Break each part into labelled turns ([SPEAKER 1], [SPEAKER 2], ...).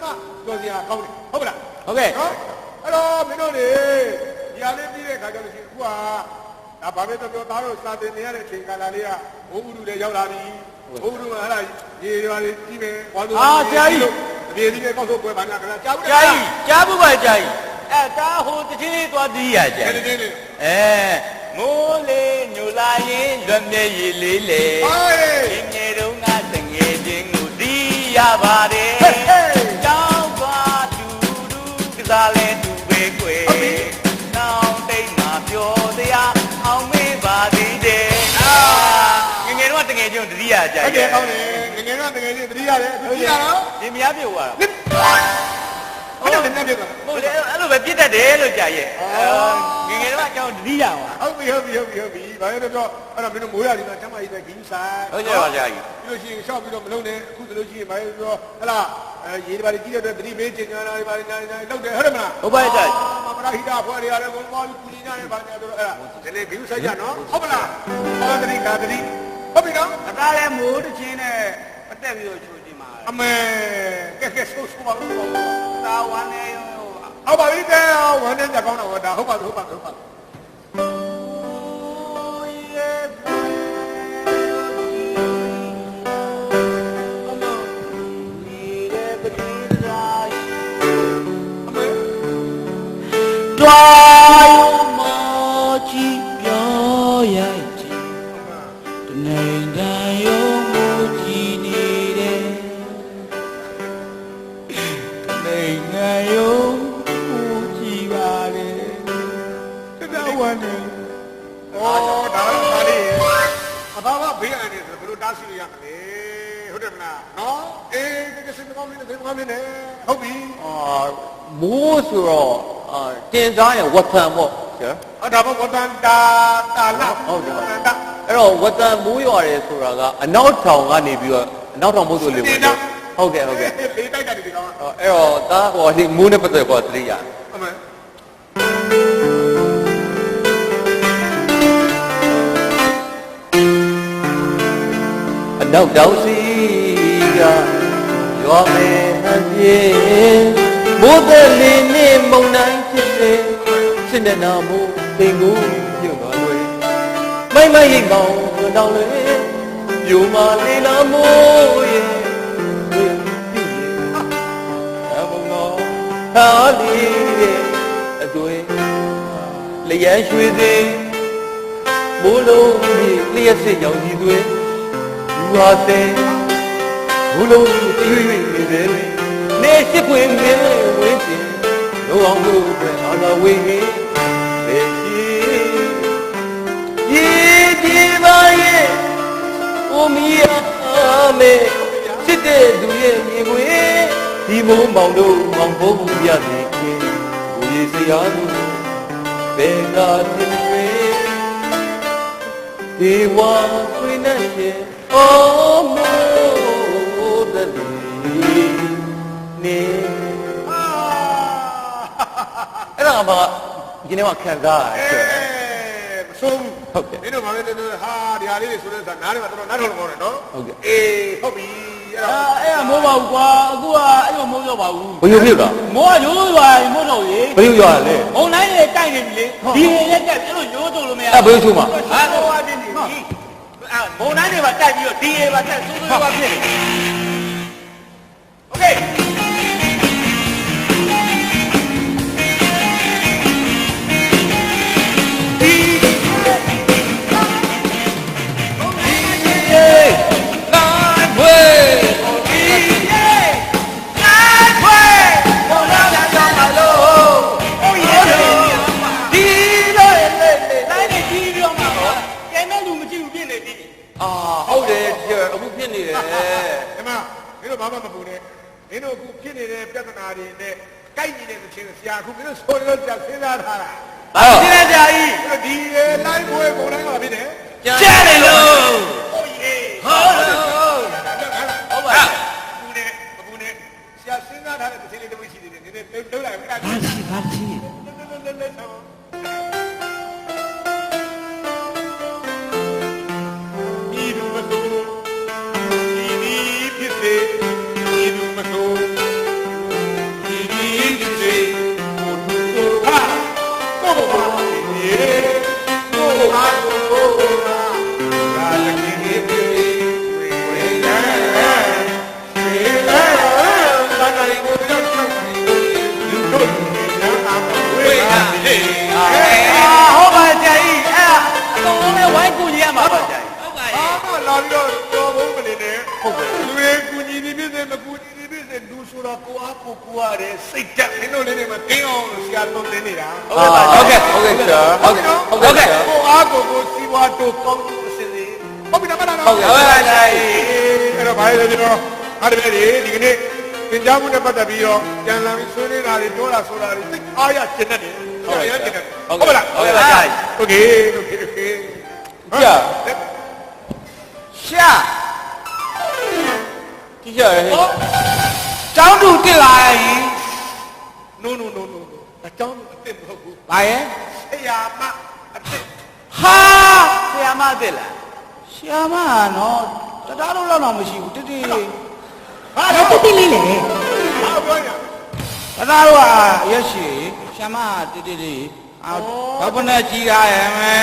[SPEAKER 1] တော်စရာကောင်းတယ်ဟုတ်လား
[SPEAKER 2] ဟုတ်ကဲ့
[SPEAKER 1] နော်အဲ့တော့မင်းတို့တွေဒီဟာလေးပြီးတဲ့ခါကျလို့ရှိရင်အခုကဒါဘာပဲပြောသားတို့စာသင်နေရတဲ့အချိန်ကာလလေးကဘိုးဘူးတွေရောက်လာပြီဘိုးဘူးကအဲ့ဒါရေရွာလေးကြီးမယ်ဝါသူကြာကြီးဒီဒီပဲကောက်ဆိုပွဲပါညာခဏကြာဘူးကြာကြီး
[SPEAKER 2] ကြားဘူးပါကြာကြီးအဲတာဟိုတချင်းလေးသွားတီးရကြာကြီးမိုးလေးညိုလာရင်လွတ်မြေရည်လေးလေဒီငယ်တုန်းကတငယ်ချင်းကိုတီးရပါတယ်တောင်းသွားတူတူကစားလဲတူပဲကွယ်နောင်တိတ်မှာပြောတရားအောင်မေးပါသေးတယ်ငငယ်တော့တငယ်ချင်းတတိယကြာကြီး
[SPEAKER 1] ဟုတ်တယ်ကောင်းတယ်ငငယ်တော့တငယ်ချင်းတတိယတယ်တတိယတော့
[SPEAKER 2] ဒီမရပြုတ်သွားတာ
[SPEAKER 1] ဟုတ်တယ်လက်ပြတ်သွား
[SPEAKER 2] ဟုတ်တယ်အဲ့လိုပဲပြစ်တတ်တယ်လို့ကြာရဲ့ငငယ်တော့အကြောင်းတတိယပါ
[SPEAKER 1] ဟုတ်ပြီဘာလို့လဲတော့အဲ့တော့မင်းတို့မိုးရည်မှာတမ်းမကြီးပဲဂိမ်းဆိုင်
[SPEAKER 2] ဟုတ်ကြပါကြာကြီး
[SPEAKER 1] ပြီးလို့ရှိရင်ရှောက်ပြီးတော့မလုံးနဲ့အခုဆိုလို့ရှိရင်ဘာလို့ပြောဟလာရေဒီပါကြီးတဲ့အတွက်သတိပေးချင်ညာလာဒီပါညာလောက်တယ်ဟုတ်တယ်မလား
[SPEAKER 2] ဟုတ်ပါရဲ့ကြာကြီး
[SPEAKER 1] မပရာဟိတဖွဲ့တွေရတယ်ဘုံမော်ကူညီညာနဲ့ဘာညာတို့အဲ့ဒါဒီလေဂိမ်းဆိုင်ကြနော်ဟုတ်မလားဟုတ်တယ်ကာသတိဟုတ်ပြီနော်
[SPEAKER 2] အသားလည်းမိုးတစ်ချင်းနဲ့ပတ်သက်ပြီးတော့ချိုးချင်ပါ
[SPEAKER 1] အမေကဲဆိုးပါလို့
[SPEAKER 2] သာဝမ်းနေရော
[SPEAKER 1] ဟုတ်ပါပြီကဲဝမ်းနဲ့ကြကောင်းတော့ဒါဟုတ်ပါဟုတ်ပါ
[SPEAKER 2] တွားရုံမကြည့်ပြောရိုက်ကြည့်တနေတိုင်းရုံမကြည့်နေတယ်တနေတိုင်းရုံမကြည့်ပါလေတကဝမ်းနေ
[SPEAKER 1] ဩဒါလေးအဘာဘေးအန်နေဆိုဘယ်လိုတားဆီးရမလဲဟုတ်တယ်မလားနော်အေးကဲစိတ်ကောင်းနေတယ်ကောင်းနေတယ်ဟုတ်ပြီ
[SPEAKER 2] မိုးဆိုတော့တင်စားရင်ဝတ်ထံပေါ့ကျန်
[SPEAKER 1] အဲ့ဒါဘဝတန်တာလာ
[SPEAKER 2] ဟုတ်တယ်အဲ့တော့ဝတ်ထံမိုးရွာတယ်ဆိုတာကအနောက်ထောင်ကနေပြီးတော့အနောက်ထောင်မိုးဆိုလေဝင်ဟုတ်ကဲ့
[SPEAKER 1] လေးတိုက်တာဒီကောင်
[SPEAKER 2] အဲ့တော့ဒါဟိုဒီမိုးနဲ့ပတ်သက်တော့သတိရ
[SPEAKER 1] အမေ
[SPEAKER 2] အနောက်တောင်စီကရွာမယ်အပြေမိုးတဲ့လေးနဲ့မုန်တိုင်းဖြစ်စေစစ်နဲ့နာမိုးပင်ကိုပြုတ်သွားလို့မိုက်ရိတ်ပေါင်းတောင်းလေပြိုမာလေးလာမိုးရဲ့ပြုတ်အဘုံတော်ဟာလီရဲ့အတွေ့လျက်ရွှေသေးမိုးလုံးကြီးလျက်စစ်ရောင်ကြီးသွေးဝါတဲ့ဘုလုံးရွှေနေတယ်နေရှိခွေမင်းဝင်းချင်လောအောင်လို့ပဲအာနာဝေးနေလေရှိရေဒီပါရဲ့အိုမီယာမေစစ်တဲ့သူရဲ့မြေခွေဒီမိုးမောင်တို့မောင်ဖို့ဘူးရနေခင်ဘူရီစရာတို့ဘယ်သာတင်ဝေဒီဝါဆွေနဲ့ရှင် Oh, more than me. အဲ့ဒါမှဒီနေ့မှခံစားရတယ်
[SPEAKER 1] မဆိုး
[SPEAKER 2] ဟုတ်ကဲ့
[SPEAKER 1] မင်းတို့ဘာလဲဟာဒီဟာလေးတွေဆိုတဲ့စာနားတွေမှာတော့နားထောင်လို့ကောင်းတယ်နော်
[SPEAKER 2] ဟုတ်ကဲ့
[SPEAKER 1] အေးဟုတ်ပြီအဲ့ဒါ
[SPEAKER 3] အဲ့ဒါမိုးပါဘူးကွာအခုကအဲ့လိုမိုးရောက်ပါဘူး
[SPEAKER 2] ဘယ်လိုဖြစ်တာ
[SPEAKER 3] မိုးကရိုးရိုးရွာမိုးတော့ရေ
[SPEAKER 2] ဘယ်လိုရွာလဲ
[SPEAKER 3] မုံတိုင်းတွေတိုက်နေပြီလေဒီရေရက်တက်အဲ့လိုရိုးတုံလို့မရ
[SPEAKER 2] အဲ့ဘယ်လိုချိုးမှာ
[SPEAKER 3] ဟာတော့ဟာတင်းနေပြီမုံတိုင်းတွေပါတိုက်ပြီးတော့ဒီရေပါတက်စိုးစိုးပါဖြစ်နေโอเค
[SPEAKER 2] အခုဖြစ်နေတယ်
[SPEAKER 1] ဒီမှာမင်းတို့ဘာမှမပူနဲ့မင်းတို့အခုဖြစ်နေတဲ့ပြဿနာတွေနဲ့ကြိုက်နေတဲ့သူချင်းဆရာအခုမင်းတို့ဆိုလို့ဆရာစဉ်းစားထားတာ
[SPEAKER 2] ရှင်းကြကြီး
[SPEAKER 1] ဒီလိုက်ပွဲပုံတိုင်းမှာဖြစ်တယ်
[SPEAKER 2] ကြားနေလို့
[SPEAKER 1] ဟုတ်ရေ
[SPEAKER 2] ဟုတ်ပါ
[SPEAKER 1] ပူနေပူနေဆရာစဉ်းစားထားတဲ့သူချင်းလေးတစ်ဝိရှိနေတယ်နည်းနည်းလှုပ်လိုက်အဲ့ဒါ
[SPEAKER 3] ဘာရှိဘာရှိ
[SPEAKER 1] ဒီလူမဆိုဒီဖြစ်စေဒီလူမဆို ဆိုတော့ကိုအားကိုကူရတယ်စိတ်တက်မင်းတို့လေးတွေမှာတင်းအောင်လို့ဆရာသွန်သင်နေတာ
[SPEAKER 2] ဟုတ်ကဲ့ဟုတ်ကဲ့ဆရာဟုတ်ကဲ့ဟုတ်ကဲ့
[SPEAKER 1] ကိုအားကိုစီးပွားတို့ကောင်းကျိုးအစစ်စစ်ဟုတ်ပြီနော်မလားနော်
[SPEAKER 2] ဟုတ်ကဲ့ဟုတ်ကဲ့
[SPEAKER 1] အဲ့တော့ဘာလဲဆိုတော့အားတပည့်တွေဒီကနေ့သင်ကြားမှုနဲ့ပတ်သက်ပြီးတော့ကြံလာပြီးဆွေးနွေးတာတွေပြောတာဆိုတာတွေသိအားရကျင်တတ်တယ်ဟုတ်ရကျင်တတ်တယ်ဟုတ်ပါလားဟုတ်ကဲ့โอเคโอเคโอเค
[SPEAKER 2] ကြာရှာကြည့်ရဟဲ့ကျောင်းသူတက်လာရင်
[SPEAKER 1] no အကြောင်းအစ်စ်မဟုတ်ဘူး
[SPEAKER 2] ဘာရဲ့
[SPEAKER 1] ဆရာမအစ်စ်
[SPEAKER 2] ဟာဆရာမတက်လာဆရာမနော်တရားလုံးလောက်တော့မရှိဘူးတိတိ
[SPEAKER 1] ဟာ
[SPEAKER 4] တော့
[SPEAKER 1] တော့
[SPEAKER 4] တိတိလေးလေ
[SPEAKER 1] ဘာပြောညာ
[SPEAKER 2] တရားတို့ကရက်ရှိဆရာမတိတိလေးဘာပနဲ့ကြီးရရဲ့မဲ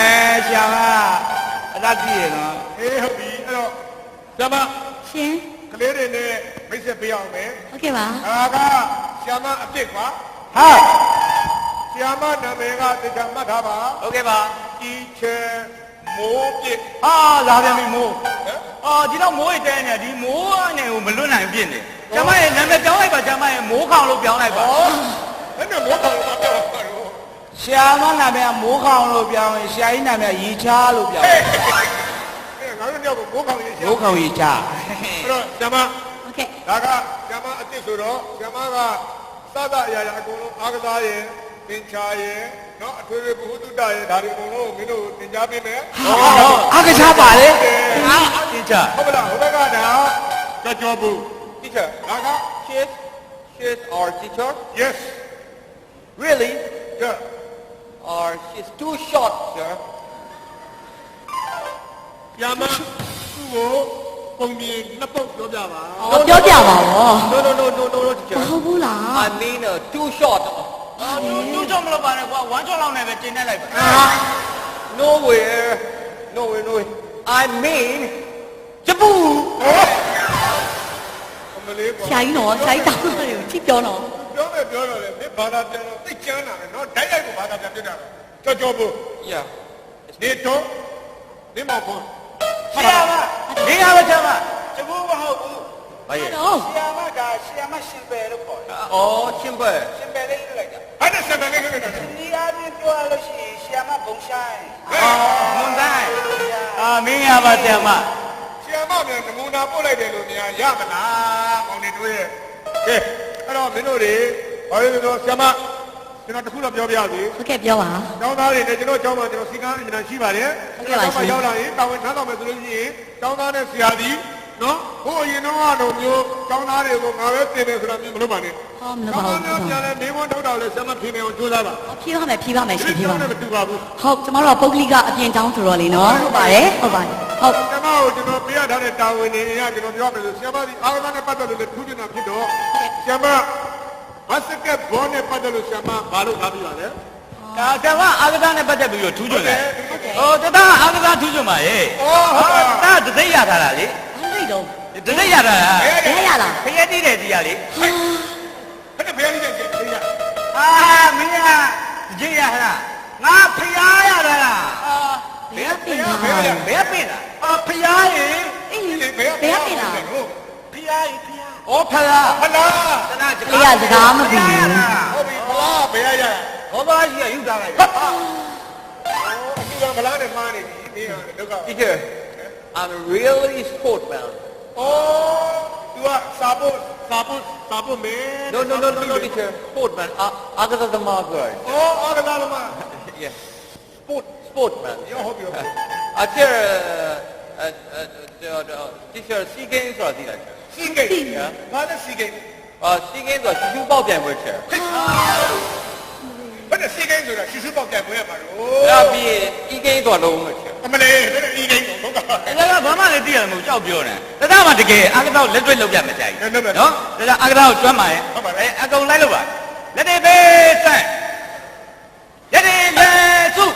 [SPEAKER 2] ဆရာမအတတ်ကြီးရနော်
[SPEAKER 1] ဟေးဟုတ်ပြီအဲ့တော့ဆရာမ
[SPEAKER 4] ရှင်
[SPEAKER 1] ကလေးတွေနဲ့မိတ်ဆက်ပေးအောင်မယ်
[SPEAKER 4] ဟုတ်ကဲ့ပါ
[SPEAKER 1] ဒါကဆရာမအစ်စ်ကွာ
[SPEAKER 2] ဟာ
[SPEAKER 1] ဆရာမနာမည်ကတခြားမှတ်ထားပါ
[SPEAKER 2] ဟုတ်ကဲ့ပါ
[SPEAKER 1] တီချေမိုးပြစ်
[SPEAKER 3] ဟာလာပြန်ပြီမိုးအော်ဒီတော့မိုးရတဲ့နေဒီမိုးအနေကိုမလွတ်နိုင်ပြစ်နေကျမရဲ့နာမည်ပြောင်းလိုက်ပါကျမရဲ့မိုးခေါင်လို့ပြောင်းလိုက်ပါ
[SPEAKER 1] ဘယ်နဲ့မိုးခေါင်လို့ပြောတာလို့
[SPEAKER 2] ဆရာမနာမည်ကမိုးခေါင်လို့ပြောင်းရင်ဆရာကြီးနာမည်ရီချားလို့ပြောင်း
[SPEAKER 1] ငါတို့ညောက်ကိုမိုးခေါင်ရေးရှာ
[SPEAKER 2] မိုးခေါင်ရီချား
[SPEAKER 1] အဲ့တော့ဆရာမ
[SPEAKER 4] ဟုတ်ကဲ့
[SPEAKER 1] ဒါကဆရာမအစ်စ်ဆိုတော့ဆရာမကစသအရာရာအကုန်လုံးအားကစားရဲ့သင်္ချာရဲ့နော်အထွေထွေဘုဟုတုတ္တရဲ့ဒါတွေအကုန်လုံးမင်းတို့သင်ကြားပေးမယ်
[SPEAKER 2] အားကစားပါလေ
[SPEAKER 3] သင်ချ
[SPEAKER 1] ဟုတ်ပါလားဟိုဘက်ကဒါကြောဘူး
[SPEAKER 2] teacher
[SPEAKER 1] ဒါက
[SPEAKER 2] she's our teacher
[SPEAKER 1] yes
[SPEAKER 2] really
[SPEAKER 1] yeah
[SPEAKER 2] or she's too short sir
[SPEAKER 1] ဆရာမသူ့ကိုပုံပြင်နှစ်ပုတ်ပြောပြပါ
[SPEAKER 4] အော်ပြောပြပါဗော
[SPEAKER 2] no teacher
[SPEAKER 4] မဟုတ်ဘူးလား
[SPEAKER 2] I mean too short
[SPEAKER 3] တူးကြမလို့ပါနဲ့ကွာဝမ်းချောင်းလောက်နဲ့ပဲတင်နေလိုက်ပါ
[SPEAKER 2] nowhere I mean ဂျပူ
[SPEAKER 1] အမလေးပေါ့
[SPEAKER 4] ဆရာကြီးနော်ဆရာကြီးတောင်းတယ်ကိုကြည့်ပြောနော်
[SPEAKER 1] ပြောတော့လေမင်းဘာသာပြန်တော့သိကျမ်းတာလေနော်ဓာတ်ရိုက်ကိုဘာသာပြန်ပြတာကြောဘူး
[SPEAKER 2] yeah
[SPEAKER 1] နေတော့နေမောက်ခွန်း
[SPEAKER 3] ဆရာမဒီဟာပဲကျမကျဘူးမဟုတ်ဘူး
[SPEAKER 2] ဘာရဲ့
[SPEAKER 4] တော့
[SPEAKER 3] ဆရာမကဆရာမရှင်ပဲလို့ခေါ်တယ်
[SPEAKER 2] အော်ရှင်ပဲ
[SPEAKER 3] ရှင်ပဲလေးလိုက်တာ
[SPEAKER 1] အဲ့ဒါစံတယ်လေခဲ့တာ
[SPEAKER 3] ဒီအားဖြင့်ပြောရလို့ရှိရင်ဆရာမဘုံဆိုင်မွန်တိုင်းမင်းရပါဆရာမ
[SPEAKER 1] ဆရာမမြန်နမူနာပို့လိုက်တယ်လို့များရမလားကောင်းနေတွေ့ရဲ့ကဲအဲ့တော့မင်းတို့တွေဘာလို့လဲဆိုတော့ဆရာမကျွန်တော်တခုတော့ပြောပြစီ
[SPEAKER 4] ဟုတ်ကဲ့ပြောပါ
[SPEAKER 1] ကျောင်းသားတွေနဲ့ကျွန်တော်ကျောင်းမှာကျွန်တော်စီကန်းအင်ဂျင်ရှိပါတယ်ရောက်လာရင်တာဝန်ထမ်းဆောင်မယ်ဆိုလို့ရှိရင်ကျောင်းသားနဲ့ဆရာကြီးနော်ဟိုအရင်တော့ကတော့မျိုးကျောင်းသားတွေကိုငါပဲတင်တယ်ဆိုတာမျိုးမလုပ်ပါနဲ့
[SPEAKER 4] ဟောမလို့ပါဘူး
[SPEAKER 1] ကျောင်းသားများပြန်လဲနေဝန်ထုတ်တာလဲဆရာမဖြေနေအောင်ကြိုးစားပါ
[SPEAKER 4] ဖြေးပါမယ်ရှင်ဖြေးပါမယ်
[SPEAKER 1] မတူပါဘူး
[SPEAKER 4] ဟုတ်ကျမတို့ကပုဂ္ဂလိကအပြင်တောင်းဆိုတော့လေနော်ဟုတ်ပါတယ်ဟုတ်ဟုတ်
[SPEAKER 1] ဆရာမကိုကျွန်တော်ပြရထားတဲ့တာဝန်တွေအရကျွန်တော်ပြောမယ်ဆိုဆရာမဒီအားကစားနဲ့ပတ်သက်လို့လည်းထူးချွန်တာဖြစ်တော့ဆရာမဘတ်စကတ်ဘောနဲ့ပတ်သက်လို့ဆရာမဘာလို့ထားပြပါလဲ
[SPEAKER 3] ဒါကမအာကစားနဲ့ပတ်သက်ပြီးတော့ထူးချွန်တယ်ဟိုတသားအာကစားထူးချွန်ပါရဲ့
[SPEAKER 1] အော်ဟုတ်ပါ
[SPEAKER 3] ဒါတသိရထားတာလေ
[SPEAKER 4] အဲ့ဒီတော့
[SPEAKER 3] တသိရထားတာ
[SPEAKER 4] ဘယ်ရလား
[SPEAKER 3] ခရက်တိတဲ့တရားလေ
[SPEAKER 1] အဲ့ဒါဘယ်ရည်တဲ့ကျေးဇူးရ
[SPEAKER 3] အာမင်းကကြည့်ရဟလားငါဖျားရတာလား
[SPEAKER 4] ဘယ်ပြင်လား
[SPEAKER 3] ဘယ်ပင်လားအာဖျားရေ
[SPEAKER 4] အေး
[SPEAKER 1] ဘယ်
[SPEAKER 4] ဘယ်ပြင်လား
[SPEAKER 3] ဖျားရေဖျားဩဖလား
[SPEAKER 1] ဖလား
[SPEAKER 3] တနာစ
[SPEAKER 4] အေးရစကားမသိဘူး
[SPEAKER 1] ဟုတ်ပြီဖလားဘယ်ရရ
[SPEAKER 3] ဘောပါကြီးကယူထားလိုက်
[SPEAKER 1] အတူကဖလားနဲ့မှားနေပြီမင်းကဒုက္ခ
[SPEAKER 2] teacher I'm really sportman
[SPEAKER 1] အော် तू ကစာဖို့မင်း
[SPEAKER 2] no teacher sportman အားကစားသမားပြော
[SPEAKER 1] အော်အားကစားသမား
[SPEAKER 2] yes sportman
[SPEAKER 1] ရောဟုတ်ပြီ
[SPEAKER 2] teacher sea games ဆိုတာသိလား
[SPEAKER 1] စီဂိတ်ဘာလဲစီဂိတ်
[SPEAKER 2] sea games ဆိုတာရှူပေါက်ပြန်ပွဲချာ
[SPEAKER 1] ဘယ်နဲ့စီဂိတ်ဆိုတာရှူရှူပေါက်ကြိုင်ပွဲရပါတော့
[SPEAKER 2] ဒါပြီးရင် e game ဆိုတာလုံးဝချာ
[SPEAKER 1] အမလေးဘယ်နဲ့ဤဂိတ်ဒုက္ခ
[SPEAKER 3] ဒါကဘာမှလည်းသိရတယ်မဟုတ်ကြောက်ပြောနေတာဒါမှတကယ်အာကစားကိုလက်တွေ့လုပ်ပြမယ်ကြာကြီးနော်ဒါအာကစားကိုကျွမ်းပါရဲ့အကုန်လိုက်လို့ပါလက်တွေပဲစမ်းလက်တွေလဲစု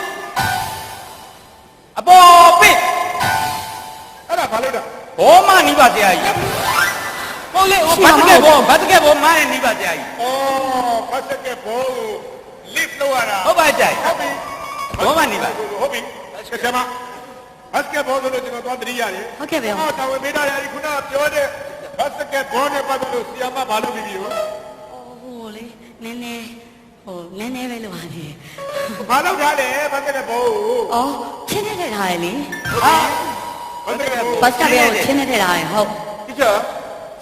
[SPEAKER 3] အပေါ်ပစ်
[SPEAKER 1] အဲ့ဒါဘာလို့လဲ
[SPEAKER 3] ဘောမနီးပါတရားကြီးဟုတ်လေဟိုဘတ်စကက်ဘောမရဲ့နီးပါတရားကြီး
[SPEAKER 1] အော်ဘတ်စကတ်ဘောကို lift လုပ်ရတာ
[SPEAKER 3] ဟုတ်ပါကြိုက်
[SPEAKER 1] ဟုတ်ပြီ
[SPEAKER 3] ဘောမနီးပါ
[SPEAKER 1] ဟုတ်ပြီဆရာမဘတ်စကတ်ဘောဆိုလို့ကျွန်တော်သွားတတိရတယ်
[SPEAKER 4] ဟုတ်ကဲ့ဗျာ
[SPEAKER 1] တာဝန်ပေးထားရတယ်ခုနကပြောတဲ့ ဘတ်စကတ်ဘောနဲ့ပတ်သက်လို့ဆီယာမဘာလုပ်ပြီးပြီလို့
[SPEAKER 4] ဟိုလေနည်းနည်းနည်းနည်းပဲလို့ပါလေ
[SPEAKER 1] ဘာလုပ်ထားလဲဘတ်စကတ်ဘောကို
[SPEAKER 4] အော်ချင်းနေတဲ့ထားရလေ
[SPEAKER 1] ဟာဘတ်စကတ်ဘော
[SPEAKER 4] ဘတ်စကတ်ပဲချင်းနေတဲ့ထားရဟုတ်
[SPEAKER 2] ဒီချာ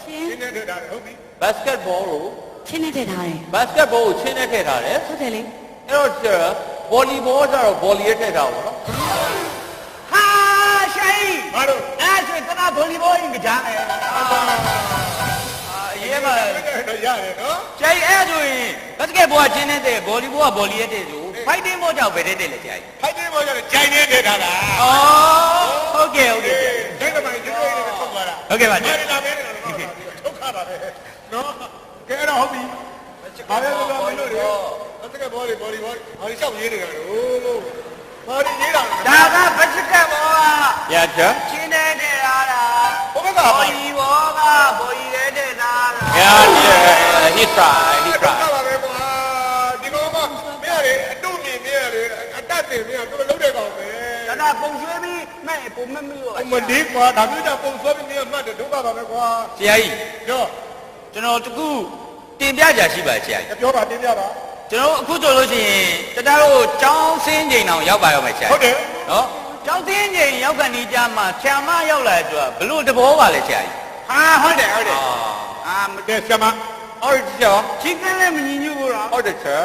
[SPEAKER 4] ချင်း
[SPEAKER 1] ရှင်းနေတာဟုတ်ပြီ
[SPEAKER 2] ဘတ်စကတ်ဘောကို
[SPEAKER 4] ချင်းနေတဲ့ထားရ
[SPEAKER 2] ဘတ်စကတ်ဘောကိုချင်းနဲ့ထည့်ထားတယ်
[SPEAKER 4] ဟုတ်တယ်လေ
[SPEAKER 2] အဲ့တော့ကျတော့ဗော်လီဘောကျတော့ဗော်လီရဲ့ထည့်ထားပါတော့
[SPEAKER 3] ဟာရှိုင်း
[SPEAKER 1] ဘာလို့
[SPEAKER 3] အဲ့ဆိုတနာဗောလီဘောရင်ကြားမယ်အရေးမှာ
[SPEAKER 1] တော့ရတယ်နော်
[SPEAKER 3] ကျိုင်အဲ့ဆိုရင်ဘတ်စကတ်ဘောကချင်းနေတဲ့ဗောလီဘောကဗောလီရဲ့တဲ့ဆိုဖိုက်တင်းဘောကြောင့်ပဲတဲ့လေကျိုင်
[SPEAKER 1] ဖိုက်တင်းဘောကျတော့ဂျိုင်းနေနေတာလား
[SPEAKER 3] အော်ဟုတ်ကဲ့ဟုတ်ကဲ့
[SPEAKER 1] ဒိတ်ကမိုင်းဒီလိုလေးနဲ့ထုတ်သွားတာ
[SPEAKER 3] ဟုတ်ကဲ့ပါကျိုင်
[SPEAKER 1] လာပဲနော်ထုတ်ခါပါပဲနော်ကဲအဲ့တော့ဟုတ်ပြီဘာလဲလို့မလို့ရောဘတ်စကတ်ဘောလေးဘောလီဘောဘာလို့ရှောက်ရေးနေတာလို့ဘာလို့ရေးတာလဲ
[SPEAKER 3] ဒါကဘတ်စကတ်ဘောက
[SPEAKER 2] ရချာ
[SPEAKER 3] ချင်းနေတဲ့အားလား
[SPEAKER 1] ဘုဘက
[SPEAKER 3] ဘော
[SPEAKER 1] ဘာ
[SPEAKER 3] လီဘောကဘောလီရဲ့တဲ့လား
[SPEAKER 2] ရချာ he try he
[SPEAKER 1] ထုတ်
[SPEAKER 2] try
[SPEAKER 1] ခါပါပဲကွာဒီကောင်ကမင်းရတယ်အတုမြင်မင်းရတယ်အတတ်တင်မင်းကသူလုံးတဲ့ကောင်ပဲ
[SPEAKER 3] ဒါပုံရွှေးပြီးမဲ့ပုံမမလို့
[SPEAKER 1] မဒီကွာဒါမျိုးကြောင့်ပုံဆွဲပြီးမင်းမှတ်တယ်ဒုက္ခပါပဲကွာ
[SPEAKER 3] ဆရာကြီး
[SPEAKER 1] ပြော
[SPEAKER 3] ကျွန်တော်တခုတင်ပြကြရှိပါဆရာကြီး
[SPEAKER 1] ပြောပါတင်ပြပါ
[SPEAKER 3] ကျွန်တော်အခုဆိုလို့ရှိရင်တတတို့ចောင်းစင်းချိန်အောင်ရောက်ပါရောမယ်ဆရာ
[SPEAKER 1] ဟုတ်တယ်
[SPEAKER 3] နော်ចောင်းစင်းချိန်ရောက်ကန်ဒီကြားမှာဆရာမရောက်လာတဲ့အတွက်ဘလို့တဘောပါလဲဆရာကြီး
[SPEAKER 1] ဟာဟုတ်တယ်ဟုတ်တယ်
[SPEAKER 3] အာမ
[SPEAKER 1] ကဲဆရာမ
[SPEAKER 2] ဟုတ်ချာ
[SPEAKER 3] ချင်းကလေးမညီညွတ်ဘူးတော့
[SPEAKER 2] ဟုတ်တယ်ချာ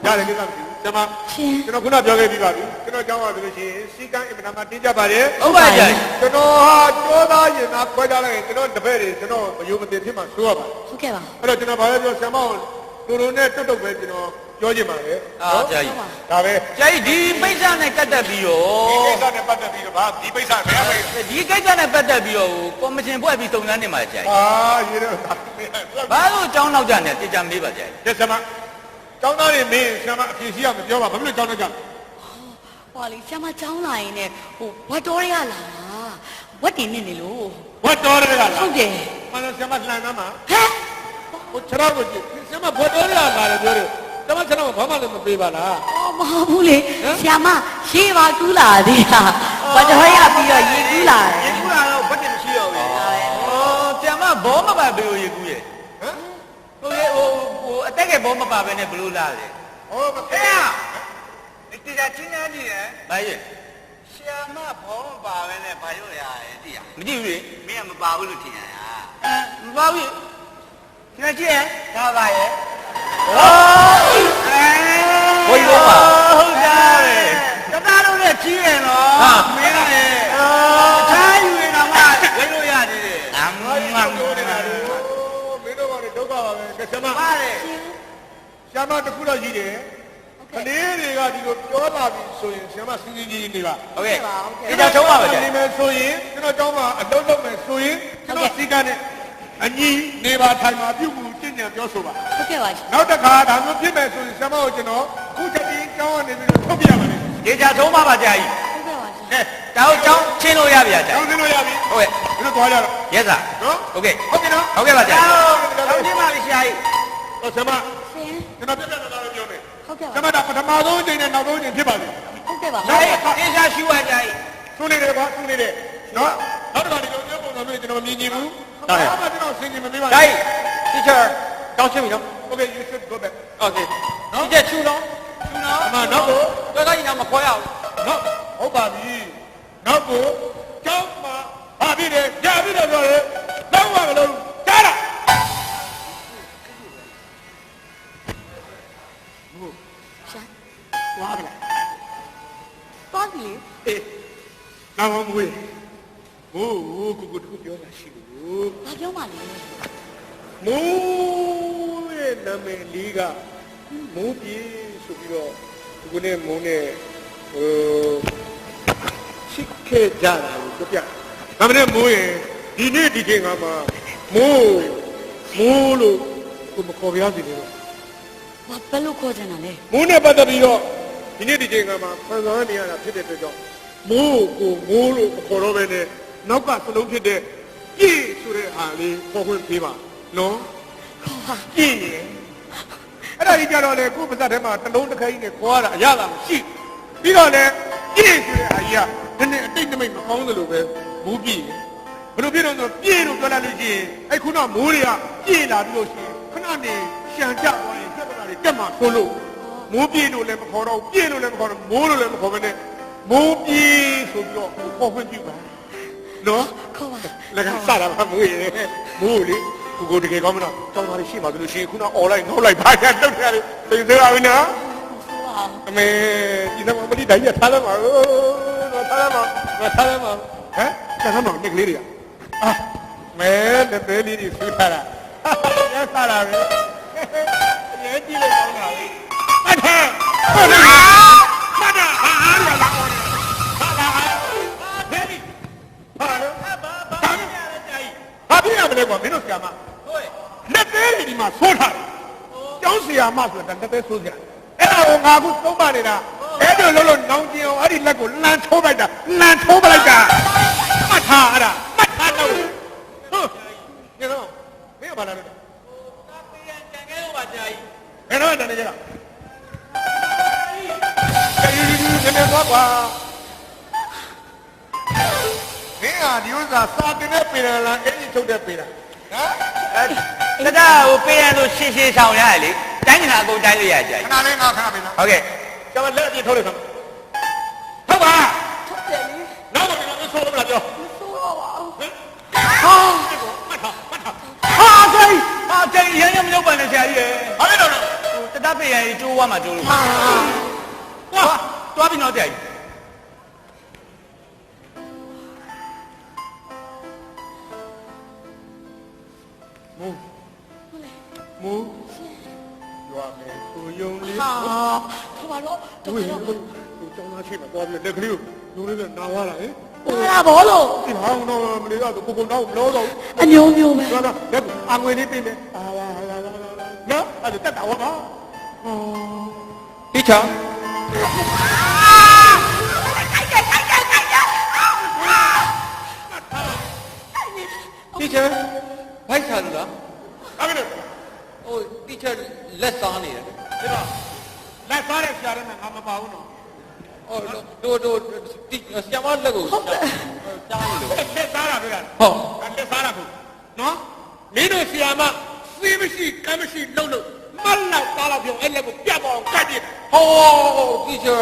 [SPEAKER 1] ရတယ်ကိစ္စမရှိဘူးဆရာမ
[SPEAKER 4] ချင်း
[SPEAKER 1] ကျွန်တော်ခုနပြောခဲ့ပြီးပါပြီကျွန်တော်ကြောင်းပါဆိုလို့ရှိရင်စီကံအင်မနာမတင်းကြပါတယ်
[SPEAKER 3] ဟုတ်ပါကြ
[SPEAKER 1] ကျွန်တော်ဟာကြောသားရင်သားခွဲထားလိုက်ရင်ကျွန်တော်တပည့်တွေကျွန်တော်မယုံမသိဖြစ်မှဆိုးရပါ
[SPEAKER 4] ဟုတ်ကဲ့ပါ
[SPEAKER 1] အဲ့တော့ကျွန်တော်ဘာလဲပြောဆရာမကိုတူတူနဲ့တွတ်တုတ်ပဲကျွန်တော်ပြောချင်ပါတယ်
[SPEAKER 3] အာဆရာကြီး
[SPEAKER 1] ဒါပဲ
[SPEAKER 3] ဆရာကြီးဒီပိဿနဲ့ကတ်တက်ပြီးတော့
[SPEAKER 1] ဒီကိစ္စနဲ့ပတ်သက်ပြီးတော့ဗာဒီပိဿဘယ်ပဲ
[SPEAKER 3] ဒီကိစ္စနဲ့ပတ်သက်ပြီးတော့ကော်မရှင်ဖွဲ့ပြီးစုံစမ်းနေမှာဆရာကြီး
[SPEAKER 1] အာရေးတော့
[SPEAKER 3] ဘာလို့ចောင်းနောက်ကြနေတေချာမေးပါဆရာကြီး
[SPEAKER 1] ကဲဆရာမကျောင်းသားတွေမင်းဆရာမအဖြေရှိရမပြောပါဘာဖြစ်လို့ကျောင်းသားကြ
[SPEAKER 4] ဟိုလေဆရာမចောင်းလာရင်ねဝတ်တော်ရရလာတာဝတ်တင်နေနေလို့
[SPEAKER 1] ဘတ်တော်တွေကလား
[SPEAKER 4] ဟုတ်တယ်
[SPEAKER 1] မနဆရာမလှန်သားမှာ
[SPEAKER 4] ဟဲ့
[SPEAKER 1] ဟိုခြေထောက်ကိုကြည့်ဆရာမဘတ်တော်တွေကလာတယ်ပြောတယ်ဆရာမခြေထောက်ဘာမှလည်းမပေးပါလား
[SPEAKER 4] အော်မဟုတ်ဘူးလေဆရာမရှေးပါကူးလာသေးတာဝတ်တော်ရပြီးတော့ရေကူးလာတယ်
[SPEAKER 3] ရေကူးလာတော့ဘတ်တင်မရှိတော့ဘူးဩဆရာမဘောမပါဘယ်လိုရေကူးရဲ့
[SPEAKER 1] ဟမ်
[SPEAKER 3] ဟိုလေဟိုအတက်ကဘောမပါပဲနဲ့ဘလို့လာလဲ
[SPEAKER 1] ဟောမ
[SPEAKER 3] ဟဲ့ဒီကချင်းနေနေတယ်ဘာရဲ့ဆရာမဘောမပါပဲနဲ့ဘာလို့ရရဲတိရမကြည့်ဘူးလေမင်းကမပါဘူးလို့ထင်ရတာမပါဘူးဒီကကြည့်ရဒါပါရဲ့ဟောဘိုးဘောပါဟုတ်တယ်တသားလုံးနဲ့ကြီးရနော်မင်းလည်းထားယူရင်တော့မှဝိလို့ရသေးတယ်အမ်
[SPEAKER 1] ငါတို့ပြောနေတာလို့မင်းတို့ကလည်းဒုက္ခပါပဲကဲဆရာမ
[SPEAKER 3] ပါတယ်
[SPEAKER 1] ဆရာမတခုတော့ရှိတယ်ကလေးတွေကဒီလိုပြောလာပြီဆိုရင်ဆရာမစဉ်းစဉ်းကြီးနေပါ
[SPEAKER 3] ဟုတ်ကဲ့ဒီတော့ထုံးပါပါကြာ
[SPEAKER 1] နေမယ်ဆိုရင်ကျွန်တော်ကျောင်းမှာအလုံးလုံးမယ်ဆိုရင်ကျွန်တော်စီကံနဲ့အညီနေပါထိုင်ပါပြုမှုကျင့်ကြံပြောဆိုပါ
[SPEAKER 4] ဟုတ်ကဲ့ပါ
[SPEAKER 1] နောက်တစ်ခါဒါမျိုးဖြစ်မယ်ဆိုရင်ဆရာမကိုကျွန်တော်ခုချက်ချင်းကျောင်းကနေပြီးတော့ထုတ်ပြရပါမယ်
[SPEAKER 3] ဒီကြထုံးပါပါကြာကြီး
[SPEAKER 4] ဟုတ်ကဲ့ပါ
[SPEAKER 1] ကဲ
[SPEAKER 3] ဒါကိုကျောင်းချင်းလို့ရပြီကြာ
[SPEAKER 1] ကျောင်းစင်းလို့ရပြီ
[SPEAKER 3] ဟုတ်ကဲ့
[SPEAKER 1] ဒီလိုသွားကြတော့
[SPEAKER 3] ရက်စာ
[SPEAKER 1] နော်
[SPEAKER 3] ဟုတ်ကဲ့
[SPEAKER 1] ဟုတ်ပြီနော်
[SPEAKER 3] ဟုတ်ကဲ့ပါကြာကျောင်းချင်းပါပြီဆရာကြီး
[SPEAKER 1] ဟောဆရာမ
[SPEAKER 4] ရှင်
[SPEAKER 1] ကျွန်တော်ပြပြလာလာပြောမယ်
[SPEAKER 4] ဟုတ်ကဲ့
[SPEAKER 1] ဆ
[SPEAKER 4] ပါ
[SPEAKER 1] ရာမဒါပထမဆုံးအချိန်နဲ့နောက်ဆုံးအချိန်ဖြစ်ပါလိမ့်
[SPEAKER 4] ဟုတ်ကဲ့ပါ
[SPEAKER 3] ဒါရေးအင်းရှာရှူပါကြာကြီး
[SPEAKER 1] သူနေတယ်ကွာသူနေတယ်နော်နောက်တစ်ခါဒီလိုမျိုးပုံစံမျိုးကျွန်တော်မြင်ကြည့်ဘူးဟုတ်ကဲ့ကျွန်တော်ဆင်ခြင်မပေးပါ
[SPEAKER 2] ဂိုင်း teacher တောင်းချင်ပြီနော်
[SPEAKER 1] Okay you should go back
[SPEAKER 2] okay teacher ချူနော်
[SPEAKER 1] အမနောက်ကို
[SPEAKER 2] တော်တော်ကြီးတော့မခေါ်ရဘူး
[SPEAKER 1] နော်ဟုတ်ပါပြီနောက်ကိုကျောင်းမှာဟာပြီတယ်ကြာပြီတယ်ပြောတယ်တော့မလို့ကြားလား
[SPEAKER 4] ရှာဝါကလာတော်ပြီလေ
[SPEAKER 1] အေးနောက်မွေးဟိုးကိုကိုတခုပြောတာရှိလို့
[SPEAKER 4] ဘာပြောမှလဲ
[SPEAKER 1] မိုးရဲ့နာမည်လေးကမိုးပြေဆိုပြီးတော့ဒီကုနဲ့မိုးနဲ့ဟိုချစ်ခဲ့ကြတာကိုပြဒါမှလည်းမိုးရဲ့ဒီနေ့ဒီချိန်ကမှမိုးလို့ကိုမခေါ်ပြရစီလေတော့
[SPEAKER 4] ဘာဘယ်လိုခေါ်ချင်တာလဲ
[SPEAKER 1] မိုးနဲ့ပတ်သက်ပြီးတော့ဒီနေ့ဒီချိန်ကမှဖန်ဆန်းနေရတာဖြစ်တဲ့အတွက်ကြောင့်မိုးကိုမိုးလို့မခေါ်တော့ဘဲနဲ့နောက်ကစလုံးဖြစ်တဲ့ပြေဆိုတဲ့ဟာလေးခေါ်ခွင့်ပေးပါနော်
[SPEAKER 4] ခေါ်ပါ
[SPEAKER 1] ပြင်းနေတယ်အဲ့ဒါကြီးကြတော့လေကိုယ်ပါဇက်ထဲမှာတစ်လုံးတစ်ခဲကြီးနဲ့ခေါ်ရတာအရသာမရှိပြီးတော့လေပြင်းဆိုတဲ့ဟာကြီးကနည်းနည်းအတိတ်နမိတ်မကောင်းသလိုပဲဘူးပြင်းန ဘယ်လိုဖြစ်လို့ဆိုပြေးလို့ပြောလိုက်လို့ရှိရင်အဲ့ခုနမိုးတွေကပြေးလာပြီးလို့ရှိရင်ခဏနေရှံကြသွားရင်ပြဿနာတွေတက်မှာဆိုလို့မိုးပြေးလို့လည်းမခေါ်တော့ပြေးလို့လည်းမခေါ်တော့မိုးလို့လည်းမခေါ်ဘဲနဲ့မိုးပြေးဆိုပြီးတော့ခေါ်ခွင့်ပြုပါနော်
[SPEAKER 4] ခေါ်ပါ
[SPEAKER 1] လက်ကစတာပါမိုးရေမိုးလေကိုတကယ်ကောင်းမလားတောင်းသားလေးရှိပါသလိုရှိရင်ခုနអော်လိုက်ငေါ့လိုက်ပါရတော့တယ်သိသေးပါပြီနော်အမေဒီတော့မတိတိုင်းရထားတယ်ပါတော့ထားတယ်ပါထားတယ်ပါဟမ်ကျန်တော့နေကလေးတွေကအာမဲတဲ့သေးလေးတွေဆွေးထားတာရထားတာပဲရဲကြည့်လို့ကောင်းတာလေအထက်ဟုတ်လားမတာဟာရလာဟာဘယ်ဒီဟာလို့ဘာပြရလဲကြာကြီးဘာပြရမလဲကွာမင်းတို့ဆရာမဟုတ်လက်သေးတွေဒီမှာဆိုးထားတယ်ကျောင်းဆရာမဆိုတာလက်သေးဆိုးကြတယ်အဲ့ဒါကိုငါအခုသုံးပါနေတာအဲ့ဒါလို့နောင်ကျင်အောင်အဲ့ဒီလက်ကိုလမ်းထိုးလိုက်တာလမ်းထိုးပလိုက်တာမှတ်ထားအဲ့ဒါမှတ်ထားတော့ဟုတ်ညတော့မင်းကဘာလာလဲတာပြန်ကြံခဲ့တော့ပါကြာကြီးဘယ်တော့တန်နေကြလားအေးဒီသွားကွာမင်းဟာဒီဥစ္စာစာတင်နဲ့ပြည်တယ်လားအဲ့ဒီထုတ်တဲ့ပြည်တာဟမ်
[SPEAKER 3] တဒါကိုပေးရလို့ရှင်းရှင်းဆောင်ရတယ်လေတိုင်းနေတာအကုန်တိုင်းလို့ရကြ
[SPEAKER 1] ခဏလေးငါခဏပေးနော်
[SPEAKER 3] ဟုတ်ကဲ့
[SPEAKER 1] ကျွန်တော်လက်အပြည့်ထုတ်လိုက်ဆုံးဟုတ်ပါထုတ်တယ်လေနောက်တော့ကျွန်တော်ဆိုးလို့မလားပြောမဆိုးတော့ပါဘူးဟမ်ဟာမှတ်ထားဟာ
[SPEAKER 3] ကျိရင်းရမလုပ်ပါနဲ့ဆရာကြီးရယ်
[SPEAKER 1] ဘာလဲတော့
[SPEAKER 3] တဒါပေးရရင်တိုးဝါမှာတိုးလို့ဟာတွားပြီးတော့ဆရာကြီး
[SPEAKER 1] မူရွာမယ်ဆိုယုံလေး
[SPEAKER 4] ဟာထပါတော့
[SPEAKER 1] သူကျောင်းသားချိတ်မှာသွားပြီးလက်ကလေးကိုလူလေးကနာဝါလာဟင်
[SPEAKER 4] လာဘောလို့
[SPEAKER 1] ဒီဟောင်းတော့မလေးကတော့ကိုတော့မလို့တော့
[SPEAKER 4] အမျိုးမျိုးပဲ
[SPEAKER 1] တော့လက်အငွေလေးပြင်မယ်အာနော်အဲ့ဒါတက်တာဝါပါ
[SPEAKER 3] တိချာတိချာဘိုက်စားလို့လား
[SPEAKER 1] အဲ့ဒါ
[SPEAKER 3] ဟိုတိချာလက်စားနေတယ်
[SPEAKER 1] ဒီတော့လက်စားတဲ့ဆရာနဲ့ငါမပါဘူးနော်
[SPEAKER 3] တို့ဆရာမလက်ကိုကြားနေလို့
[SPEAKER 1] လက်စားတာပြောတာ
[SPEAKER 3] ဟုတ်
[SPEAKER 1] လက်စားတာကိုနော်မင်းတို့ဆရာမစေးမရှိကမ်းမရှိလှုပ်လို့မလောက်သားလောက်ပြောအဲ့လက်ကိုပြတ်ပေါအောင်ကတ်ပြစ်
[SPEAKER 3] ဟောတိချာ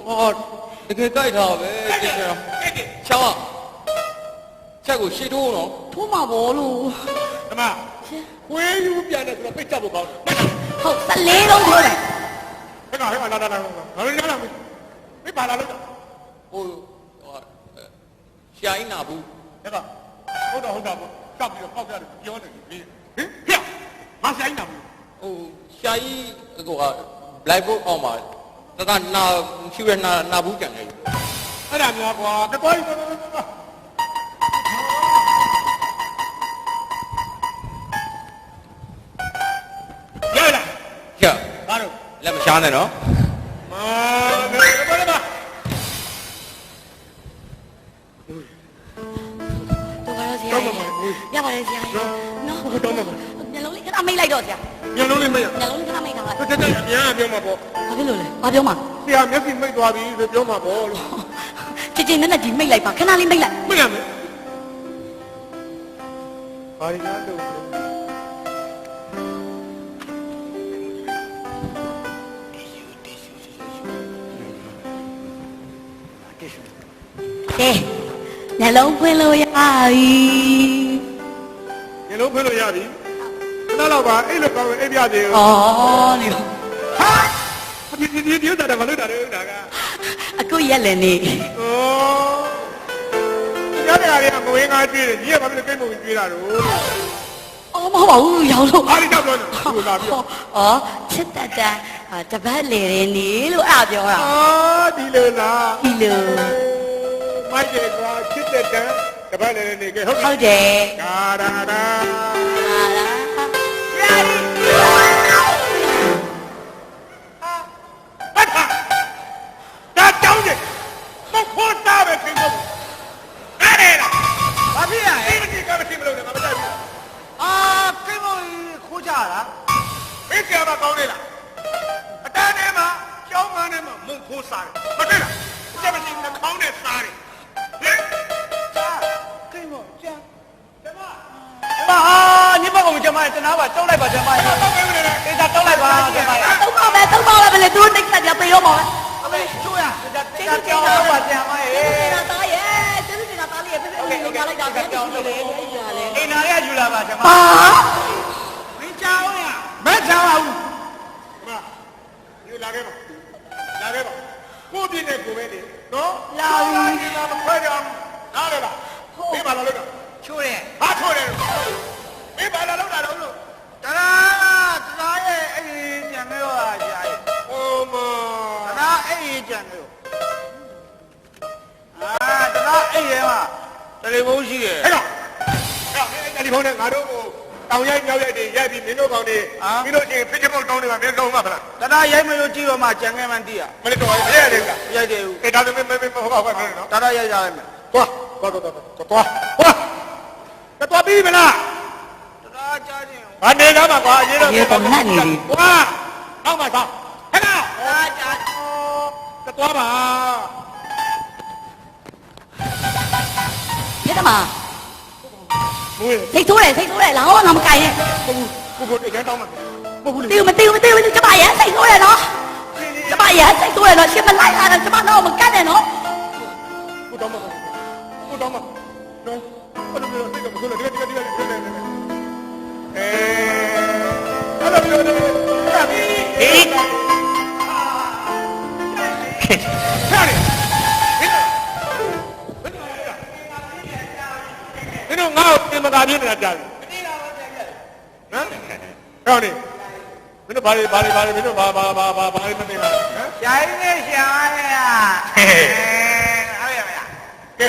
[SPEAKER 3] ဟောတကယ်ကြိုက်တာပဲတိချာချောင်းချက်ကိုရှေ့ထိုးတော့
[SPEAKER 4] ထိုးမှာဘောလို့
[SPEAKER 1] ဒီမှာခွေးယူပြန်တယ်ဆိုတော့ပိတ်ချက်ဖို့ကောင်း
[SPEAKER 4] ဟုတ်14လုံးထိုးတယ်
[SPEAKER 1] ဟဲ့လာငါလည်းလာမပါလာလို့
[SPEAKER 3] ဟိုရှာင်းနာဘူး
[SPEAKER 1] ဟဲ့ကဟုတ်တော့ပေါ့တောက်ပြီးတော့ပေါက်ရတယ်ပြောတယ်ဟင်ဟဲ့ငါရှာင်းနာဘူး
[SPEAKER 3] ဟိုရှာင်းဟိုက black book အောက်မှာတကနာဖြူရနာဘူးကြံနေ
[SPEAKER 1] အဲ့ဒါများကွာတကွာရလာ
[SPEAKER 3] ရ
[SPEAKER 1] ဘာလို့
[SPEAKER 3] လက်မရှားနဲ့နော်
[SPEAKER 4] ရပါတယ်ဆရာနော်တော့မျက်လုံးလေးခဏမိတ်လိုက်တော့ဆရာ
[SPEAKER 1] မျက်လုံးလေးမိတ်ရ
[SPEAKER 4] မျက်လုံးလေးခဏမိတ်ထားလိုက်
[SPEAKER 1] တက်အများပြောမှာပေါ့
[SPEAKER 4] ဘာဖြစ်လို့လဲဘာပြောမှာ
[SPEAKER 1] ဆရာမျက်စိမိတ်သွားပြီဆိုပြောမှာပေါ့လို့
[SPEAKER 4] ကြည်နဲ့ဒီမိတ်လိုက်ပါခဏလေးမိတ်လိုက်
[SPEAKER 1] မိတ်ရမယ်ဘာရင်းလို့
[SPEAKER 4] ကဲနှလုံးဖွင့်လို့ရပြီ
[SPEAKER 1] နှလုံးဖွင့်လို့ရပြီခဏတော့ပါအဲ့လိုကောင်းအိပ်ပြသေး
[SPEAKER 4] ဘူးဩနေ
[SPEAKER 1] ဟာဒီဥစ္စာတော့မလုပ်တာလေဒါက
[SPEAKER 4] အခုရက်လည်းနေ
[SPEAKER 1] ဩရတဲ့ကလေးကငွေငါကျွေးတယ်ညီကဘာဖြစ်လို့ကိတ်မုံကျွေးတာတော့
[SPEAKER 4] အော်မဟုတ်ပါဘူးရောင်လို့
[SPEAKER 1] အားလေးတော့ပြောသူလာပြီး
[SPEAKER 4] ဩချစ်တတ်တာတပတ်လေတယ်နေလို့အဲ့ပြောတာ
[SPEAKER 1] အော်ဒီလိုလား
[SPEAKER 4] ဒီလို
[SPEAKER 1] မိုက်တယ်ကွာချစ်တဲ့တန်တပတ်လည်းနေခဲ့
[SPEAKER 4] ဟုတ်တယ်
[SPEAKER 1] ဒါရာ
[SPEAKER 4] ရာ
[SPEAKER 1] ဒါတောင်းတယ်မခေါ်တာပဲခင်ဗျအဲ့ဒါဘာဖြစ်ရလဲဒီကမရှိမလို့ငါမတိုက်ဘူးခင်ဗျခိုးကြလားမင်းကဘာကောင်းနေလားအတန်းထဲမှာကျောင်းမန်းထဲမှာမုံခိုးစားတယ်မတွေ့လားကျမကြီးနှာခေါင်းနဲ့စားတယ်ဟင်ခင်ဗျ
[SPEAKER 3] ညဘကောင်ကျမတနာပါတောက်လိုက်ပါကျမတေးတာတောက်လိုက်ပါကျမ
[SPEAKER 4] သုံးပါပဲဘယ်လေသူတို့တိတ်တက်ကြပြေရောပါပဲ
[SPEAKER 3] အမေချိုးရတေးတာတောက်ပါကျမရဲ့
[SPEAKER 4] တေးတာသားရဲ့တေးတာသားလေးရဲ့ပြပြလေးလိုက်တာပြန်ပြောင်းလေ
[SPEAKER 3] အိမ်နာရယူလာပါကျမ
[SPEAKER 4] ပါ
[SPEAKER 3] မင်းချောင်းရမချောင်းအောင်
[SPEAKER 1] ယူလာခဲ့ပါကိုပြင်းနဲ့ကိုပဲနေနော်
[SPEAKER 4] လာပြီ
[SPEAKER 1] လာမခွဲကြအောင်နားလေပါမင်းပါလာလို့တော့
[SPEAKER 3] ချိုးတယ်
[SPEAKER 1] ဟာထိုးတယ်မင်းပါလာလို့တာတော့လို့
[SPEAKER 3] တရာရဲ့အဲ့ဒီကြံမျိုးဟာကြာရဲ့
[SPEAKER 1] ဟိုမ
[SPEAKER 3] တရာအဲ့ဒီကြံမျိုးတရာအဲ့ရဲမှာတယ်လီဖုန်းရှိတယ်
[SPEAKER 1] ဟဲ့တော့အဲ့ဒီဖုန်းနဲ့ငါတို့ကိုတောင်ရိုက်မြောက်ရိုက်တွေရိုက်ပြီးမင်းတို့ကောင်တွေပြီးလို့ချင်းဖိချမောက်တောင်းတွေမှာမင်းလုံးမှာဖလား
[SPEAKER 3] တရာရိုက်မလို့ကြည့်တော့မှကြံခဲ့မှန်းသိရ
[SPEAKER 1] မင်းတို့ရိုက်ရတယ်က
[SPEAKER 3] ရိုက်တယ်ဦး
[SPEAKER 1] အဲ့ဒါဆိုမင်းဟောပါမယ်နော်
[SPEAKER 3] တရာရိုက်ကြလိုက်မယ်
[SPEAKER 1] သွားပြီးမလား
[SPEAKER 3] တရာကြားခြင်း
[SPEAKER 1] ဘာနေသားမှာကွာအရေးတော့
[SPEAKER 4] ရေပုံနဲ့နေပြီ
[SPEAKER 1] ကွာနောက်မှသွားဟဲ့လား
[SPEAKER 3] တရာကြား
[SPEAKER 1] သွားပါ
[SPEAKER 4] မြတ်မ
[SPEAKER 1] မွေး
[SPEAKER 4] စိတ်ဆိုးတယ်လာဟောငါမကြိုင်နဲ့
[SPEAKER 1] ကိုတကယ်တောင်းမှာမဟုတ်ဘူးလေ
[SPEAKER 4] တေးမတေးကျမရဲ့စိတ်ဆိုးတယ်နော်ကျမရဲ့စိတ်ဆိုးတယ်နော်ရှင်းမလိုက်တာကျမတော့မကတ်နဲ့နော်
[SPEAKER 1] ကိုတောင်းမှာနော်အဲ့လိုမျိုးတိတ်ကမဆိုးလို့တကယ်အဲ့လိုမျိုးရပြီဟေးဟာလေမင်းတို့ငါ့ကိုပြင်မသာပြင်းနေတာကြားပြီဟမ်ဟောနေမင်းတို့ဘာတွေမင်းတို့ဘာမသိလားဟမ်
[SPEAKER 3] ရှာရင်းနဲ့ရှာရရအဲ့ရမလား
[SPEAKER 1] ကဲ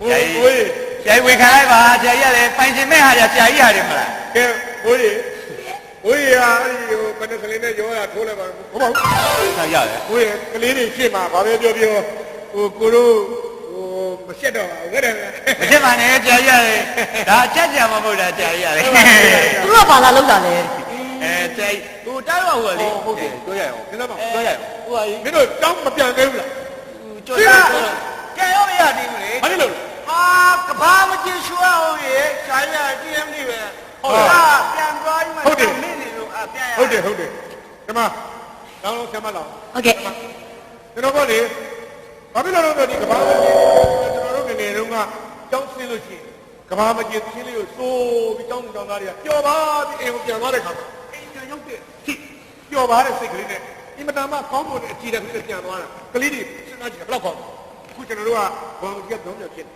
[SPEAKER 1] ဘိုး
[SPEAKER 3] ရှာရဝေခံလိုက်ပါရှာရရတယ်ပိုင်ရှင်မဲ့ဟာရှာကြီးရတယ်မလား
[SPEAKER 1] ကဲဘိုးကြီးဟာအဲ့ဒီဟိုဘယ်နှကလေးနဲ့ရောရထိုးလိုက်ပါဟုတ်ပါဘူး
[SPEAKER 3] ရှာရတယ်
[SPEAKER 1] ဘိုးကြီးကလေးတွေရှေ့မှာဘာပဲပြောဟိုကိုတို့မရှက်တော့ပါဘူးခဲ့တယ်
[SPEAKER 3] မဖြစ်ပါနဲ့ရှာရတယ်ဒါအချက်ကြမှာမဟုတ်တာရှာရတယ်
[SPEAKER 4] သူကဘာလာလောက်တာလဲ
[SPEAKER 3] ရှာဟိုတားတော့ဟိုလေ
[SPEAKER 1] ဟုတ်တယ်ပြောရအောင်ခဏမှ
[SPEAKER 3] ပြောရအောင်
[SPEAKER 1] ဟိုဟာမင်းတို့တောင်းမပြန်သေးဘူးလား
[SPEAKER 3] ကျော်ရကဲရောမရသေးဘူးလေ
[SPEAKER 1] ဘာလို့လဲ
[SPEAKER 3] ဟာကဘာမကြည့်ရှုအောင်ရေရှာရ TMD ပဲဟုတ်လားပြန်သွားပြီးမှမင်းနေလို့ပြန်ရ
[SPEAKER 1] ဟုတ်တယ်ဒီမှာတောင်းလုံးဆက်မလောက်
[SPEAKER 4] โอเค
[SPEAKER 1] ကျွန်တော်ကလေဘာဖြစ်လို့လဲဒီကဘာမကြီးကျွန်တော်တို့ငယ်တုန်းကကြောင်းဆင်းလို့ရှိရင်ကဘာမကြီးဆင်းလေးကိုစိုးပြီးကြောင်းသားတွေကပျော်ပါပြီးအိမ်ကိုပြန်သွားတဲ့ခါအိမ်ပြန်ရောက်တဲ့ထိပျော်ပါတဲ့စိတ်ကလေးနဲ့အင်မတန်မှကောင်းမွန်တဲ့အကြည့်တဲ့ကလေးပြန်သွားတာကလေးတွေစဉ်းစားကြည့်ဘယ်လောက်ကောင်းအခုကျွန်တော်တို့ကဘာမကြီးတော့ပြောဖြစ်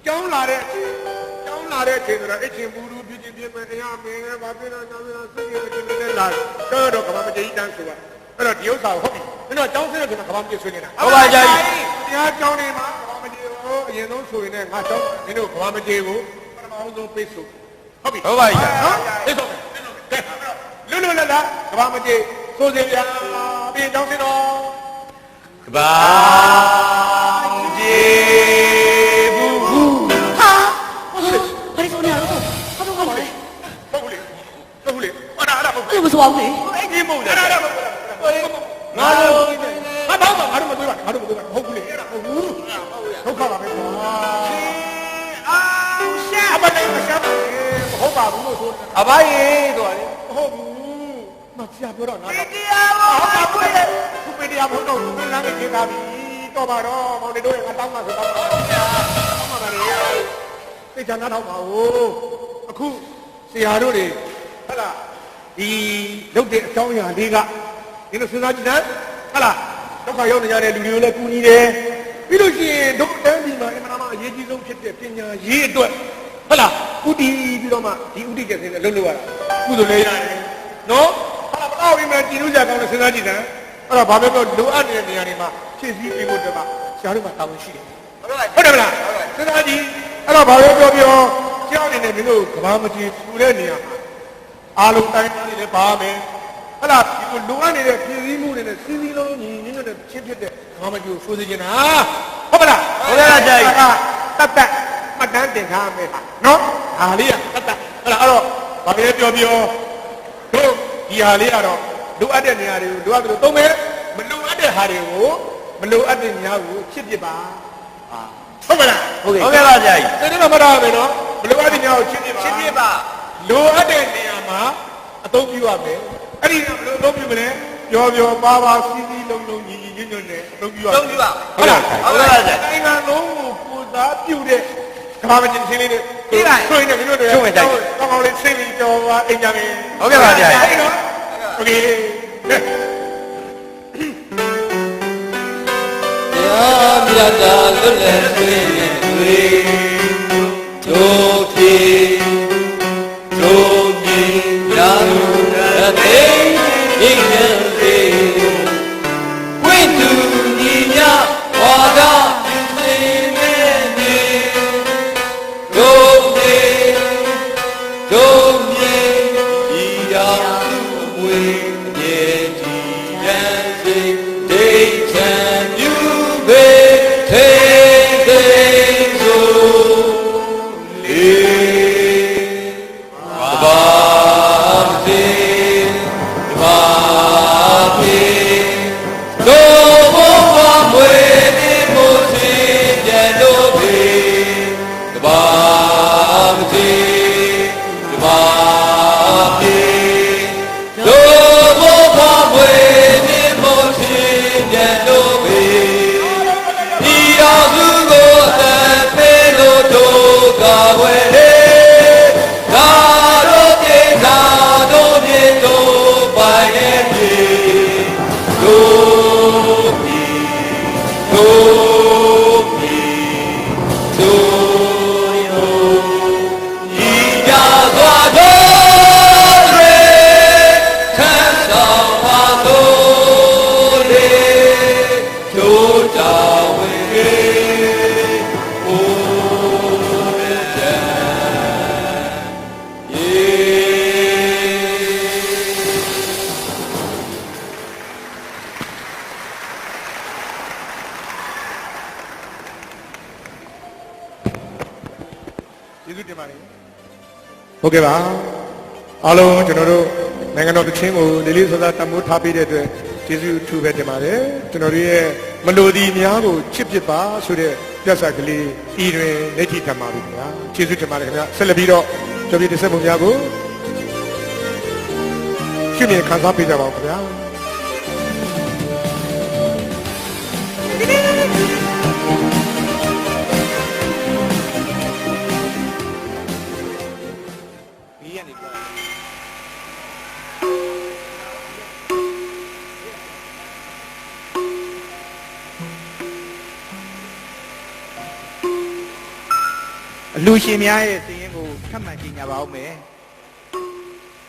[SPEAKER 1] ကြောင်းလာတဲ့အချိန်ဆိုတော့အချင်းဘူးလူပြင်းပြင်းမဲ့တရားမင်းနဲ့ဘာဖြစ်တော့ညာပြန်စိတ်ရည်နဲ့လာတော့ကဘာမကြီးတန်းဆိုတာအဲ့တော့ဒီဥစ္စာကိုဟုတ်ပြီမင်းတို့ကျောင်းဆင်းလို့ကျွန်တော်ကဘာမကြီးဆွေးနေတာ
[SPEAKER 3] ဟုတ်ပါကြကြီး
[SPEAKER 1] တရားကျောင်းနေမှာကဘာမကြီးကိုအရင်ဆုံးဆိုရင်လည်းငါကျောင်းမင်းတို့ကဘာမကြီးကိုပထမဆုံးပေးဆိုဟုတ်ပြီ
[SPEAKER 3] ဟုတ်ပါကြီး
[SPEAKER 1] နော်ပေးဆိုလွတ်လပ်လားကဘာမကြီးဆိုစီပြပြီးကျောင်းဆင်းတော့
[SPEAKER 3] ကဘာကျေဘူး
[SPEAKER 4] ဟာဘာလို့ဆိုနေရတော့ဘာလို့ကမလဲ
[SPEAKER 1] ဟုတ်ဘူးလေအဲ့ဒါဟုတ်
[SPEAKER 4] အဲ့လိုမဆိုအောင်လေ
[SPEAKER 3] အဲ့ဒီမဟုတ်တယ်
[SPEAKER 1] အဲ့ဒါဟုတ်ငါတို့ဘာဘာငါတို့မတွေ့ပါဟုတ်ဘူးလေအဲ့ဒါဟုတ်ဘူးဒုက္ခပါပဲကွာ
[SPEAKER 3] အောင်ရှာ
[SPEAKER 1] အပနဲ့မရှာပါနဲ့ဟုတ်ပါဘူးလို့ဆို
[SPEAKER 3] အဘရေတော့လေ
[SPEAKER 1] ဟုတ်ဘူးမဆရာပြောတော့နား
[SPEAKER 3] ဒီ
[SPEAKER 1] တော့
[SPEAKER 3] တရားဘောအပွေး
[SPEAKER 1] ခုပေတရားဘုန်းတော်ကိုလမ်းနဲ့ကျင်းသားပြီတော့ပါတော့မောင်တွေတို့ရဲ့ငါတောင်းမှဆိုတော့တောင်းမှပါလေသိချာနားထောင်ပါဦးအခုဆရာတို့တွေဟုတ်လားဒီလုတ်တဲ့အကြောင်းအရာလေးကဒီလိုစဉ်းစားကြည့်တယ်ဟုတ်လားဒုက္ခရောက်နေကြတဲ့လူတွေကိုလည်းကူညီတယ်ပြီးလို့ရှိရင်ဒုက္ခတန်းဒီမှာအမှန်မှအရေးကြီးဆုံးဖြစ်တဲ့ပညာရေးအတွက်ဟုတ်လားဥတီပြီးတော့မှဒီဥတီကျက်စင်းနဲ့လှုပ်လို့ရတာကုသိုလ်လေးရတယ်နော်ဟာမတော့ပြီးမှကြည်လို့ကြကောင်းလို့စဉ်းစားကြည့်တယ်အဲ့တော့ဘာပဲပြောလိုအပ်နေတဲ့နေရာတွေမှာဖြည့်ဆည်းပေးဖို့အတွက်မှာဆရာတို့ကတာဝန်ရှိတယ်ဟုတ်တယ်မလားစဉ်းစားကြည့်အဲ့တော့ဘာပဲပြောကြောက်နေတယ်မင်းတို့ကဘာမကြည့်ထူတဲ့နေရာမှာအားလုံးတိုင်းတိုင်းလည်းပါမယ်ဟလာဒီလိုအပ်နေတဲ့ပြည်စည်းမှုတွေနဲ့စီးစီးလုံးညီညွတ်တဲ့ချင်းဖြစ်တဲ့ဘာမှကြိုးဆိုစေချင်တာဟုတ်ပါလားတတ်မှတ်တမ်းတင်ထားမယ်နော်ဟာလေးကတတ်ဟလာအဲ့တော့ဘာပဲပြောတို့ဒီဟာလေးကတော့လိုအပ်တဲ့နေရာတွေကိုလိုအပ်တယ်လို့သုံးမယ်မလိုအပ်တဲ့ဟာတွေကိုမလိုအပ်တဲ့နေရာကိုချစ်ပြစ်ပါဟုတ်ပါလား
[SPEAKER 3] ဟုတ်ကဲ့ပါကြာကြီး
[SPEAKER 1] ဒီနေ့မှမရမယ်နော် ဘလိုအပ်တဲ့ညာကိုချင်းပြပါ
[SPEAKER 3] ချင်းပြပါ
[SPEAKER 1] လိုအပ်တဲ့နေရာမှာအသုံးပြုရမယ်အဲ့ဒီကဘယ်လိုအသုံးပြုမလဲပြောပြောပါပါစီးစီးလုံးလုံးညီညီညွတ်ညွတ်နဲ့အသုံးပြုရ
[SPEAKER 3] သုံးပြပါ
[SPEAKER 1] ဟုတ်လား
[SPEAKER 3] ဟုတ်လားဆရာ
[SPEAKER 1] နိုင်ငံလုံးကိုပူစားပြုတဲ့ကဘာမကျင်ချင်းလေးတွေ
[SPEAKER 3] ပြီးပါ
[SPEAKER 1] ဆွေးနေပြီလို့တွေကောင်းကောင်းလေးစိတ်ပြီးကြောပါအိမ်ကြမယ်
[SPEAKER 3] ဟုတ်ကဲ့ပါဗျာ
[SPEAKER 1] โอเค
[SPEAKER 2] တရားမြတ်တာလွတ်လပ်သွေးနဲ့တွေဒုဖြေဒုမြေရာဟုရတဲ့အိမ်ရဲ့စေဝိတုညီညာဝါဒပြုစေနဲ့နေဒုဖြေဒုမြေဤရာဟုဝေမြေတီရန်စေဒိဋ္ဌံပြုပေထေတေဆိုလေဘာတိဘာပိသောဘောမွေတိမို့စီပြန်လို့ပေဘာတိဘာပိသောဘောမွေတိမို့စီပြန်လို့ပေဒီတော်စုကိုအသက်ပေးလို့တို့ကဝယ်လေသာတို့ပြေသာတို့ပြေတို့ပိုင်ရဲ့ပြေတို့ပြေတို့ပြေတို့ရောဤကြသွားတို့တွေထမ်းဆောင်ပါတို့လေတို့တော်ဝေအိုးကြယေ
[SPEAKER 1] ကျေးဇူးတင်ပါတယ်ဟုတ်ကဲ့ပါအားလုံးကျွန်တော်တို့နိုင်ငံတော်တခြင်းကိုလေးလေးစားစားတမိုးထားပေးတဲ့အတွက်ကျေးဇူးအထူးပဲတင်ပါတယ်ကျွန်တော်တို့ရဲ့မလိုသည်များကိုချစ်ပစ်ပါဆိုတဲ့ပြဿနာကလေးဤတွင်လက်ထီထမ်းပါပြီခင်ဗျာကျေးဇူးတင်ပါတယ်ခင်ဗျာဆက်လက်ပြီးတော့ကြော်ပြတဲ့ဆက်ပုံများကိုရှင်းနေခန်းစားပေးကြပါဦးခင်ဗျာဒီရနေပြောတာအလူရှင်များရဲ့စည်ရင်ကိုထပ်မံကြေညာပါဦးမယ်